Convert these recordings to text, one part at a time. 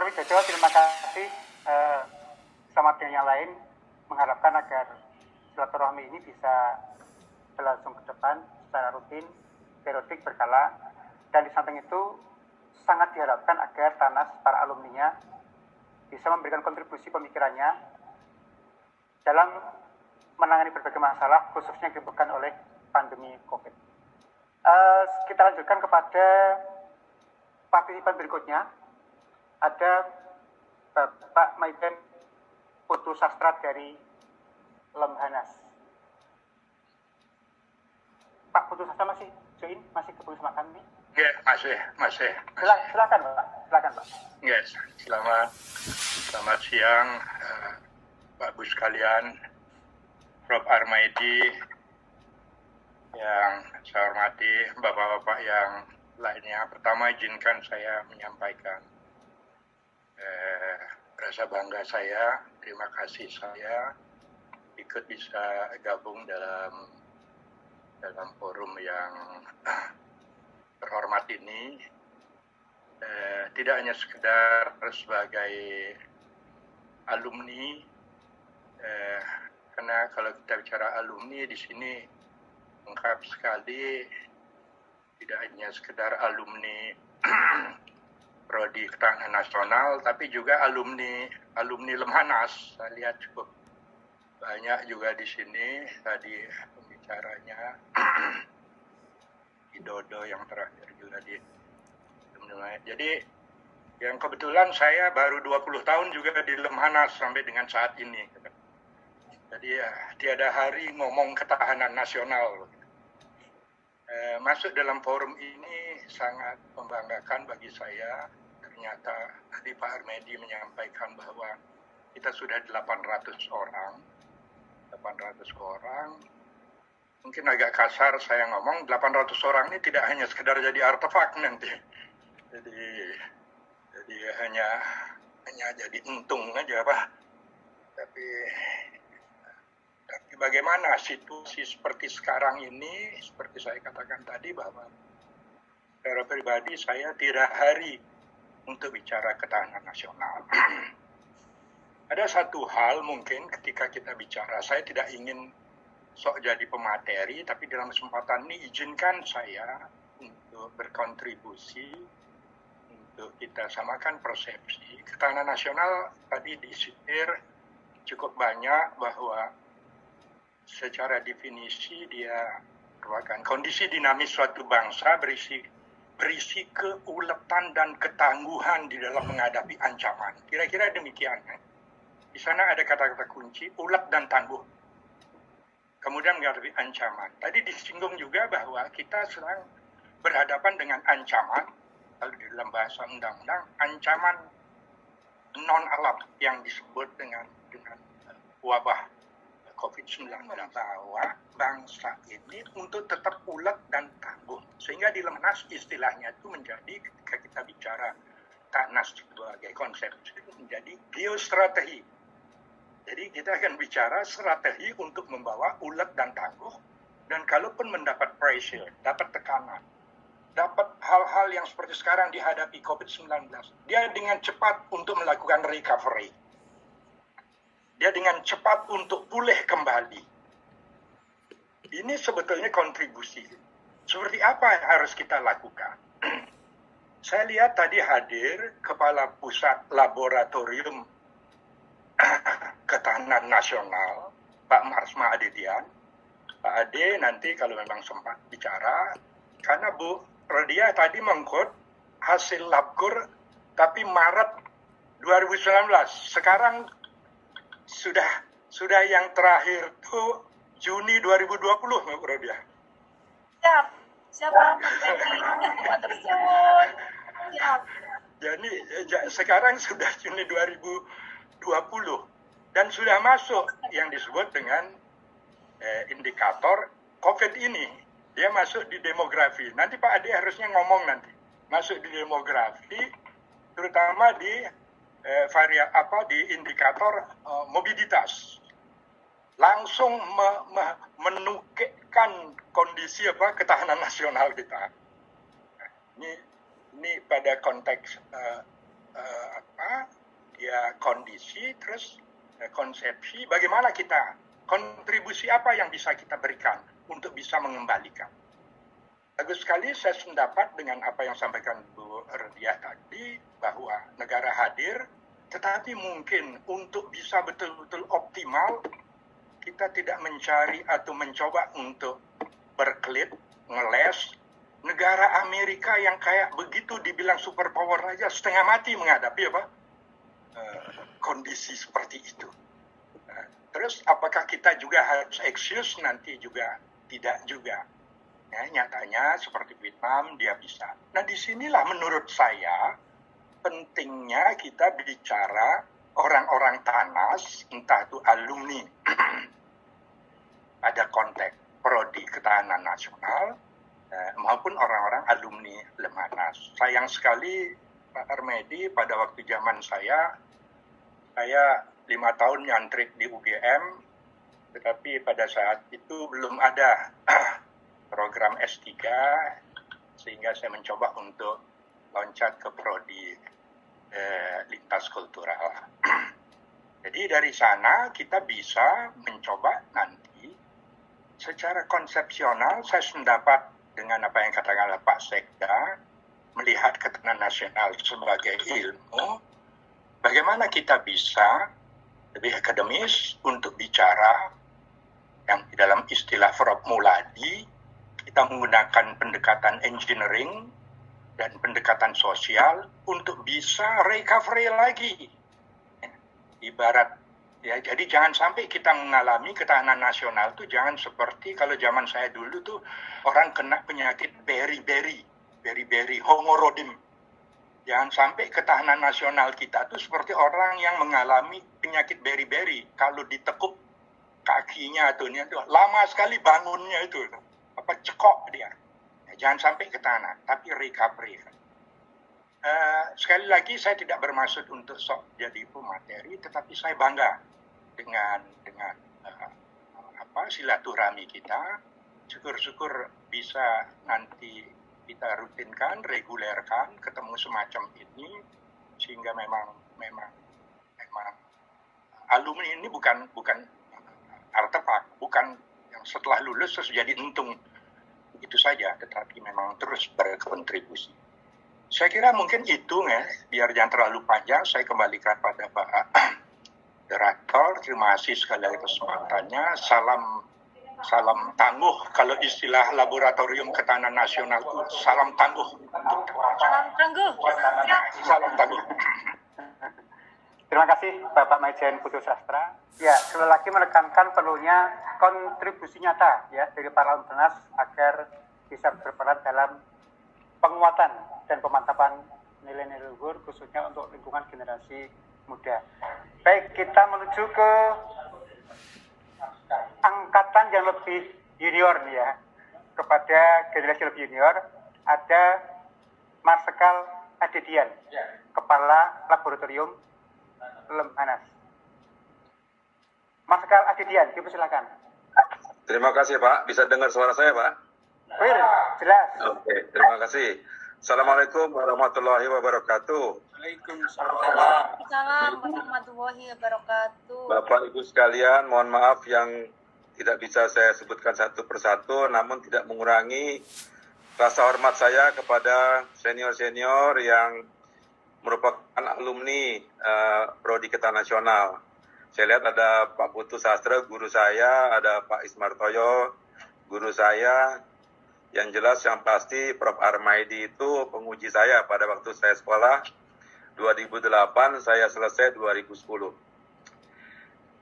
Widodo, terima kasih. Selamat dengan yang lain, mengharapkan agar silaturahmi ini bisa berlangsung ke depan secara rutin, periodik, berkala, dan di samping itu sangat diharapkan agar TANAS, para alumninya, bisa memberikan kontribusi pemikirannya dalam menangani berbagai masalah, khususnya yang disebabkan oleh pandemi COVID. Kita lanjutkan kepada partisipan berikutnya. Ada Bapak Maiden Putu Sastra dari Lemhanas. Pak Putu Sastra masih join, masih ketemu sama kami? Ya, masih. Silakan Pak. Yes, selamat siang, Pak Bu sekalian, Prof. Armaidi, yang saya hormati, Bapak-Bapak yang lainnya. Pertama, izinkan saya menyampaikan rasa bangga saya, terima kasih saya ikut bisa gabung dalam forum yang terhormat ini. Tidak hanya sekedar sebagai alumni, karena kalau kita bicara alumni di sini lengkap sekali, tidak hanya sekedar alumni Prodi Ketahanan Nasional, tapi juga alumni Lemhanas. Saya lihat cukup banyak juga di sini tadi pembicaranya Widodo yang terakhir juga di. Jadi yang kebetulan saya baru 20 tahun juga di Lemhanas sampai dengan saat ini. Jadi ya, tiada hari ngomong ketahanan nasional. Masuk dalam forum ini sangat membanggakan bagi saya. Ternyata tadi Pak Armaidi menyampaikan bahwa kita sudah 800 orang. Mungkin agak kasar saya ngomong, 800 orang ini tidak hanya sekedar jadi artefak nanti. Jadi hanya jadi untung aja Pak. Tapi bagaimana situasi seperti sekarang ini, seperti saya katakan tadi bahwa secara pribadi saya tidak hari untuk bicara ketahanan nasional. Ada satu hal mungkin ketika kita bicara, saya tidak ingin sok jadi pemateri, tapi dalam kesempatan ini izinkan saya untuk berkontribusi untuk kita samakan persepsi. Ketahanan nasional tadi disitir cukup banyak bahwa secara definisi dia merupakan kondisi dinamis suatu bangsa berisi keuletan dan ketangguhan di dalam menghadapi ancaman. Kira-kira demikian. Di sana ada kata-kata kunci, ulet dan tangguh. Kemudian menghadapi ancaman. Tadi disinggung juga bahwa kita sedang berhadapan dengan ancaman, kalau di dalam bahasa undang-undang, ancaman non-alam yang disebut dengan wabah COVID-19, bahwa bangsa ini untuk tetap ulet dan tangguh. Sehingga di Lemhanas istilahnya itu menjadi, ketika kita bicara TANAS sebagai konsep, menjadi geostrategi. Jadi kita akan bicara strategi untuk membawa ulet dan tangguh, dan kalaupun mendapat pressure, dapat tekanan, dapat hal-hal yang seperti sekarang dihadapi COVID-19, dia dengan cepat untuk melakukan recovery. Dia dengan cepat untuk pulih kembali. Ini sebetulnya kontribusi. Seperti apa yang harus kita lakukan? Saya lihat tadi hadir Kepala Pusat Laboratorium Ketahanan Nasional, Pak Marsma Adityan. Pak Ade nanti kalau memang sempat bicara, karena Bu Rodia tadi mengkut hasil labkur, tapi Maret 2019. Sekarang sudah yang terakhir tuh Juni 2020, Bu Rodia. Siapa? Tersebut. Siap. Jadi sekarang sudah Juni 2020 dan sudah masuk yang disebut dengan indikator COVID ini. Dia masuk di demografi. Nanti Pak Ade harusnya ngomong nanti. Masuk di demografi, terutama di di indikator mobilitas. Langsung menukikkan kondisi ketahanan nasional kita. Ini pada konteks kondisi, terus konsepsi bagaimana kita, kontribusi apa yang bisa kita berikan untuk bisa mengembalikan. Bagus sekali saya sependapat dengan apa yang sampaikan Bu Rodia tadi, bahwa negara hadir, tetapi mungkin untuk bisa betul-betul optimal, kita tidak mencari atau mencoba untuk berkelit, ngeles, negara Amerika yang kayak begitu dibilang superpower aja setengah mati menghadapi kondisi seperti itu. Terus apakah kita juga harus excuse? Nanti juga tidak juga. Ya, nyatanya seperti Vietnam dia bisa. Nah disinilah menurut saya pentingnya kita bicara orang-orang TANAS, entah itu alumni pada konteks prodi ketahanan nasional maupun orang-orang alumni Lemhanas. Sayang sekali Pak Armedi, pada waktu zaman saya 5 tahun nyantrik di UGM, tetapi pada saat itu belum ada program S3, sehingga saya mencoba untuk loncat ke prodi lintas kultural. Jadi dari sana kita bisa mencoba nanti secara konsepsional, saya sependapat dengan apa yang katakan Pak Sekda, melihat ketahanan nasional sebagai ilmu, bagaimana kita bisa lebih akademis untuk bicara yang di dalam istilah Prof. Muladi, kita menggunakan pendekatan engineering dan pendekatan sosial untuk bisa recovery lagi. Ibarat, ya, jadi jangan sampai kita mengalami ketahanan nasional itu jangan seperti kalau zaman saya dulu tuh orang kena penyakit beri-beri, homorodin. Jangan sampai ketahanan nasional kita tuh seperti orang yang mengalami penyakit beri-beri. Kalau ditekuk kakinya atau ini tuh lama sekali bangunnya itu. Cekok dia. Ya, jangan sampai ketahanan, tapi recovery. Sekali lagi saya tidak bermaksud untuk sok jadi pemateri, tetapi saya bangga dengan silaturahmi kita. Syukur-syukur bisa nanti kita rutinkan, regulerkan, ketemu semacam ini, sehingga memang alumni ini bukan artefak, bukan yang setelah lulus terus jadi untung itu saja, tetapi memang terus berkontribusi. Saya kira mungkin itu ya, biar jangan terlalu panjang, saya kembalikan pada Pak Moderator. Terima kasih sekali lagi kesempatannya. Salam tangguh, kalau istilah laboratorium ketahanan nasional itu salam tangguh. Salam tangguh. Salam tangguh. Terima kasih Bapak Maijen Putu Sastra. Ya, sekali lagi menekankan perlunya kontribusi nyata ya dari para Lemhanas agar bisa berperan dalam penguatan dan pemantapan nilai-nilai luhur khususnya untuk lingkungan generasi muda. Baik, kita menuju ke angkatan yang lebih junior nih ya. Kepada generasi lebih junior ada Marsikal Adedian, Kepala Laboratorium Lemhanas. Marsikal Adedian, dipersilakan. Terima kasih Pak, bisa dengar suara saya Pak? Clear, jelas. Oke, terima kasih. Assalamualaikum warahmatullahi wabarakatuh. Waalaikumsalam warahmatullahi wabarakatuh. Bapak Ibu sekalian, mohon maaf yang tidak bisa saya sebutkan satu persatu, namun tidak mengurangi rasa hormat saya kepada senior-senior yang merupakan alumni Prodi Ketahanan Nasional. Saya lihat ada Pak Putu Sastra, guru saya, ada Pak Ismartoyo, guru saya. Yang jelas yang pasti Prof. Armedi itu penguji saya pada waktu saya sekolah 2008, saya selesai 2010.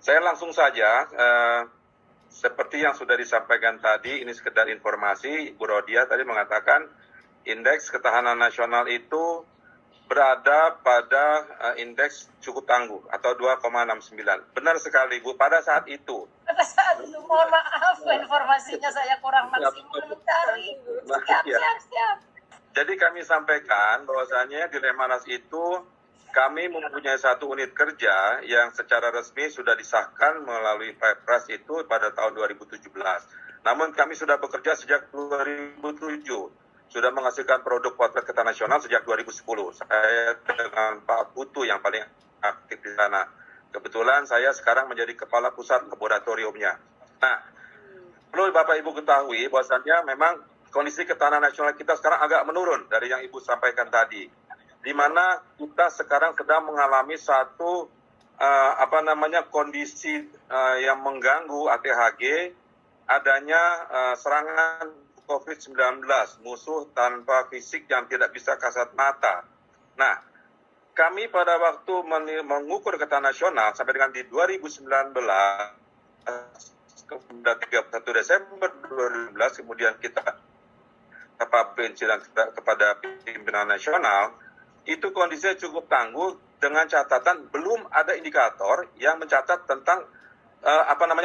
Saya langsung saja, seperti yang sudah disampaikan tadi, ini sekedar informasi, Bu Rodia tadi mengatakan indeks ketahanan nasional itu berada pada indeks cukup tangguh atau 2,69. Benar sekali Bu, pada saat itu. Pada saat itu, mohon maaf informasinya saya kurang maksimal mencari. Siap. Jadi kami sampaikan bahwasanya di Lemhanas itu kami mempunyai satu unit kerja yang secara resmi sudah disahkan melalui Perpres itu pada tahun 2017. Namun kami sudah bekerja sejak 2007. Sudah menghasilkan produk potret ketahanan nasional sejak 2010. Saya dengan Pak Putu yang paling aktif di sana. Kebetulan saya sekarang menjadi kepala pusat laboratoriumnya. Nah, perlu Bapak Ibu ketahui bahwasannya memang kondisi ketahanan nasional kita sekarang agak menurun dari yang Ibu sampaikan tadi, di mana kita sekarang sedang mengalami satu kondisi yang mengganggu ATHG, adanya serangan COVID-19, musuh tanpa fisik yang tidak bisa kasat mata. Nah, kami pada waktu mengukur ketahanan nasional sampai dengan di 2019, kemudian 31 Desember 2019, kemudian kita kepada pimpinan nasional, itu kondisinya cukup tangguh dengan catatan belum ada indikator yang mencatat tentang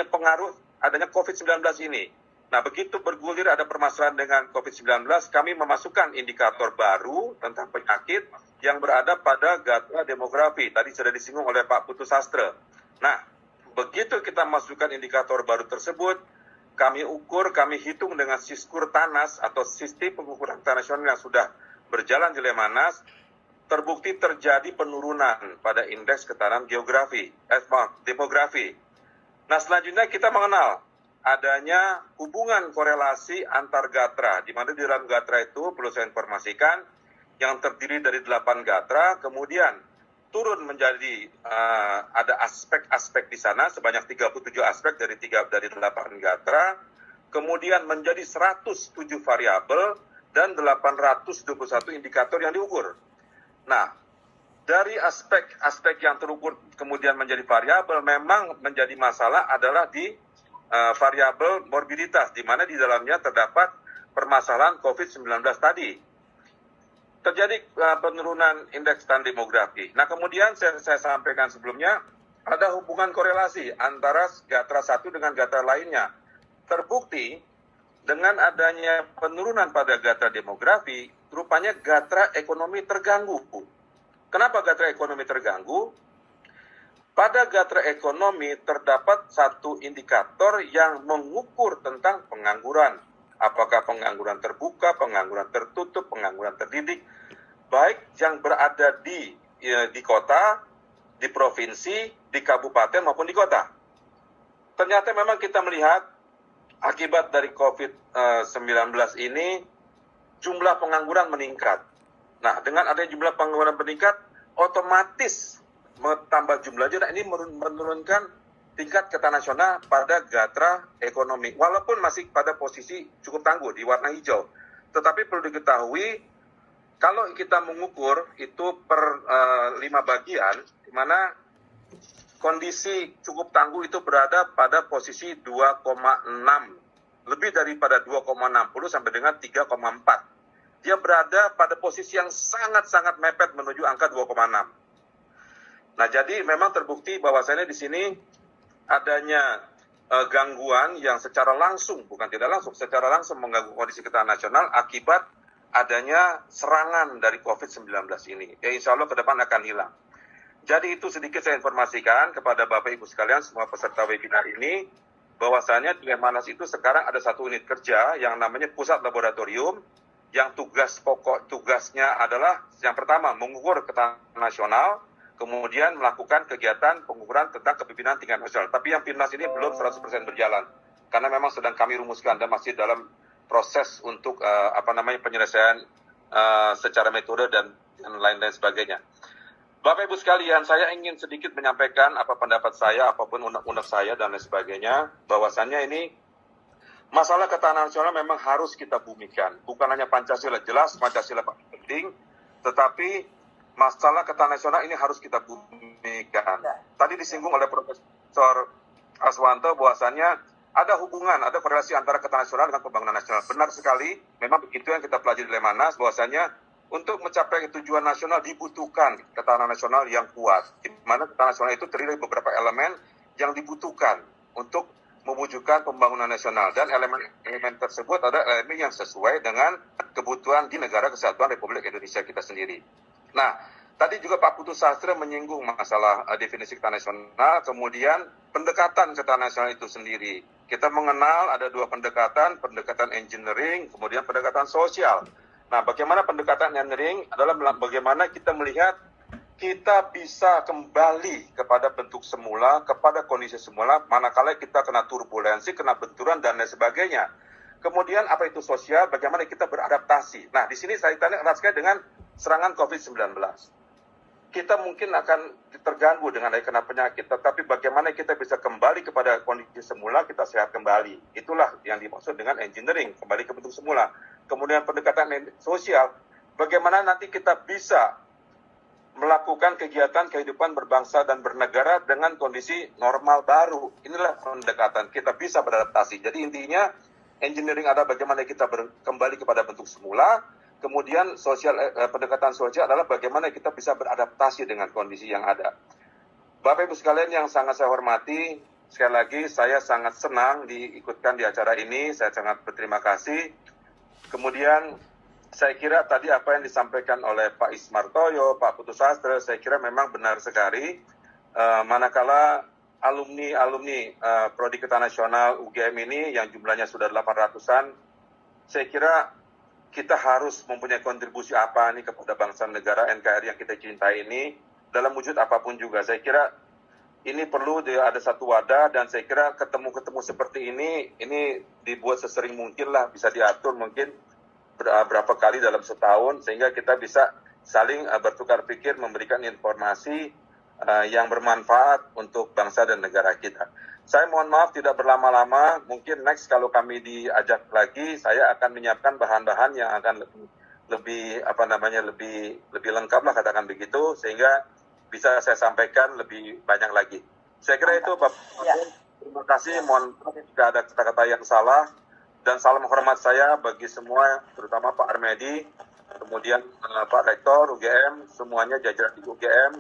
pengaruh adanya COVID-19 ini. Nah, begitu bergulir ada permasalahan dengan COVID-19, kami memasukkan indikator baru tentang penyakit yang berada pada gatra demografi. Tadi sudah disinggung oleh Pak Putu Sastra. Nah, begitu kita masukkan indikator baru tersebut, kami ukur, kami hitung dengan Siskur TANAS atau Sistem Pengukuran Nasional yang sudah berjalan di Lemhanas, terbukti terjadi penurunan pada indeks ketahanan demografi. Nah, selanjutnya kita mengenal adanya hubungan korelasi antar gatra, di mana di dalam gatra itu perlu saya informasikan yang terdiri dari 8 gatra, kemudian turun menjadi ada aspek-aspek di sana sebanyak 37 aspek dari 8 gatra, kemudian menjadi 107 variabel dan 821 indikator yang diukur. Nah, dari aspek-aspek yang terukur kemudian menjadi variabel, memang menjadi masalah adalah di variabel morbiditas, di mana di dalamnya terdapat permasalahan COVID-19 tadi. Terjadi penurunan indeks ketahanan demografi. Nah, kemudian saya sampaikan sebelumnya, ada hubungan korelasi antara gatra satu dengan gatra lainnya. Terbukti dengan adanya penurunan pada gatra demografi, rupanya gatra ekonomi terganggu. Kenapa gatra ekonomi terganggu? Pada gatra ekonomi terdapat satu indikator yang mengukur tentang pengangguran. Apakah pengangguran terbuka, pengangguran tertutup, pengangguran terdidik, baik yang berada di kota, di provinsi, di kabupaten maupun di kota. Ternyata memang kita melihat akibat dari COVID-19 ini jumlah pengangguran meningkat. Nah, dengan adanya jumlah pengangguran meningkat, otomatis tambah jumlahnya, nah ini menurunkan tingkat ketahanan nasional pada gatra ekonomi. Walaupun masih pada posisi cukup tangguh di warna hijau. Tetapi perlu diketahui, kalau kita mengukur itu per 5 bagian, di mana kondisi cukup tangguh itu berada pada posisi 2,6. Lebih daripada 2,60 sampai dengan 3,4. Dia berada pada posisi yang sangat-sangat mepet menuju angka 2,6. Nah, jadi memang terbukti bahwasannya di sini adanya gangguan yang secara langsung, bukan tidak langsung, secara langsung mengganggu kondisi ketahanan nasional akibat adanya serangan dari COVID-19 ini. Ya, insya Allah ke depan akan hilang. Jadi itu sedikit saya informasikan kepada Bapak Ibu sekalian, semua peserta webinar ini, bahwasannya di Lemhanas itu sekarang ada satu unit kerja yang namanya Pusat Laboratorium, yang tugasnya adalah yang pertama mengukur ketahanan nasional, kemudian melakukan kegiatan pengukuran tentang kepemimpinan tingkat nasional. Tapi yang PIMNAS ini belum 100% berjalan, karena memang sedang kami rumuskan dan masih dalam proses untuk penyelesaian secara metode dan lain-lain sebagainya. Bapak Ibu sekalian, saya ingin sedikit menyampaikan apa pendapat saya, apapun unek-unek saya dan lain sebagainya, bahwasannya ini masalah ketahanan nasional memang harus kita bumikan. Bukan hanya Pancasila, jelas Pancasila penting, tetapi masalah ketahanan nasional ini harus kita bumikan. Tadi disinggung oleh Profesor Aswanto bahwasannya ada hubungan, ada korelasi antara ketahanan nasional dengan pembangunan nasional. Benar sekali, memang begitu yang kita pelajari di Lemhanas, bahwasannya untuk mencapai tujuan nasional dibutuhkan ketahanan nasional yang kuat. Di mana ketahanan nasional itu terdiri dari beberapa elemen yang dibutuhkan untuk mewujudkan pembangunan nasional. Dan elemen tersebut adalah elemen yang sesuai dengan kebutuhan di negara kesatuan Republik Indonesia kita sendiri. Nah, tadi juga Pak Putu Sastra menyinggung masalah definisi ketahanan nasional, kemudian pendekatan ketahanan nasional itu sendiri. Kita mengenal ada dua pendekatan engineering, kemudian pendekatan sosial. Nah, bagaimana pendekatan engineering adalah bagaimana kita melihat kita bisa kembali kepada bentuk semula, kepada kondisi semula, manakala kita kena turbulensi, kena benturan, dan lain sebagainya. Kemudian apa itu sosial, bagaimana kita beradaptasi. Nah, di sini saya tanya erat sekali dengan serangan COVID-19. Kita mungkin akan terganggu dengan kena penyakit, tetapi bagaimana kita bisa kembali kepada kondisi semula, kita sehat kembali. Itulah yang dimaksud dengan engineering, kembali ke bentuk semula. Kemudian pendekatan sosial, bagaimana nanti kita bisa melakukan kegiatan kehidupan berbangsa dan bernegara dengan kondisi normal baru. Inilah pendekatan, kita bisa beradaptasi. Jadi intinya, engineering adalah bagaimana kita kembali kepada bentuk semula, kemudian pendekatan sosial adalah bagaimana kita bisa beradaptasi dengan kondisi yang ada. Bapak Ibu sekalian yang sangat saya hormati, sekali lagi saya sangat senang diikutkan di acara ini, saya sangat berterima kasih. Kemudian saya kira tadi apa yang disampaikan oleh Pak Ismartoyo, Pak Putu Sastra, saya kira memang benar sekali. Manakala alumni Prodi Ketahanan Nasional UGM ini yang jumlahnya sudah 800-an, saya kira kita harus mempunyai kontribusi apa nih kepada bangsa negara NKRI yang kita cintai ini dalam wujud apapun juga. Saya kira ini perlu ada satu wadah, dan saya kira ketemu-ketemu seperti ini dibuat sesering mungkin lah, bisa diatur mungkin berapa kali dalam setahun, sehingga kita bisa saling bertukar pikir, memberikan informasi yang bermanfaat untuk bangsa dan negara kita. Saya mohon maaf tidak berlama-lama, mungkin next kalau kami diajak lagi, saya akan menyiapkan bahan-bahan yang akan lebih lengkap lah, katakan begitu, sehingga bisa saya sampaikan lebih banyak lagi. Saya kira itu, Bapak. Ya. Terima kasih, mohon maaf jika ada kata-kata yang salah. Dan salam hormat saya bagi semua, terutama Pak Armedi, kemudian Pak Rektor UGM, semuanya jajaran di UGM,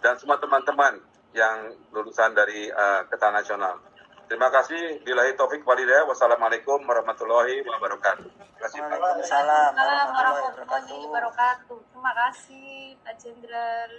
dan semua teman-teman yang lulusan dari Ketahanan Nasional. Terima kasih. Billahi taufik walhidayah. Wassalamualaikum warahmatullahi wabarakatuh. Terima kasih. Waalaikumsalam warahmatullahi wabarakatuh. Terima kasih Pak Jenderal.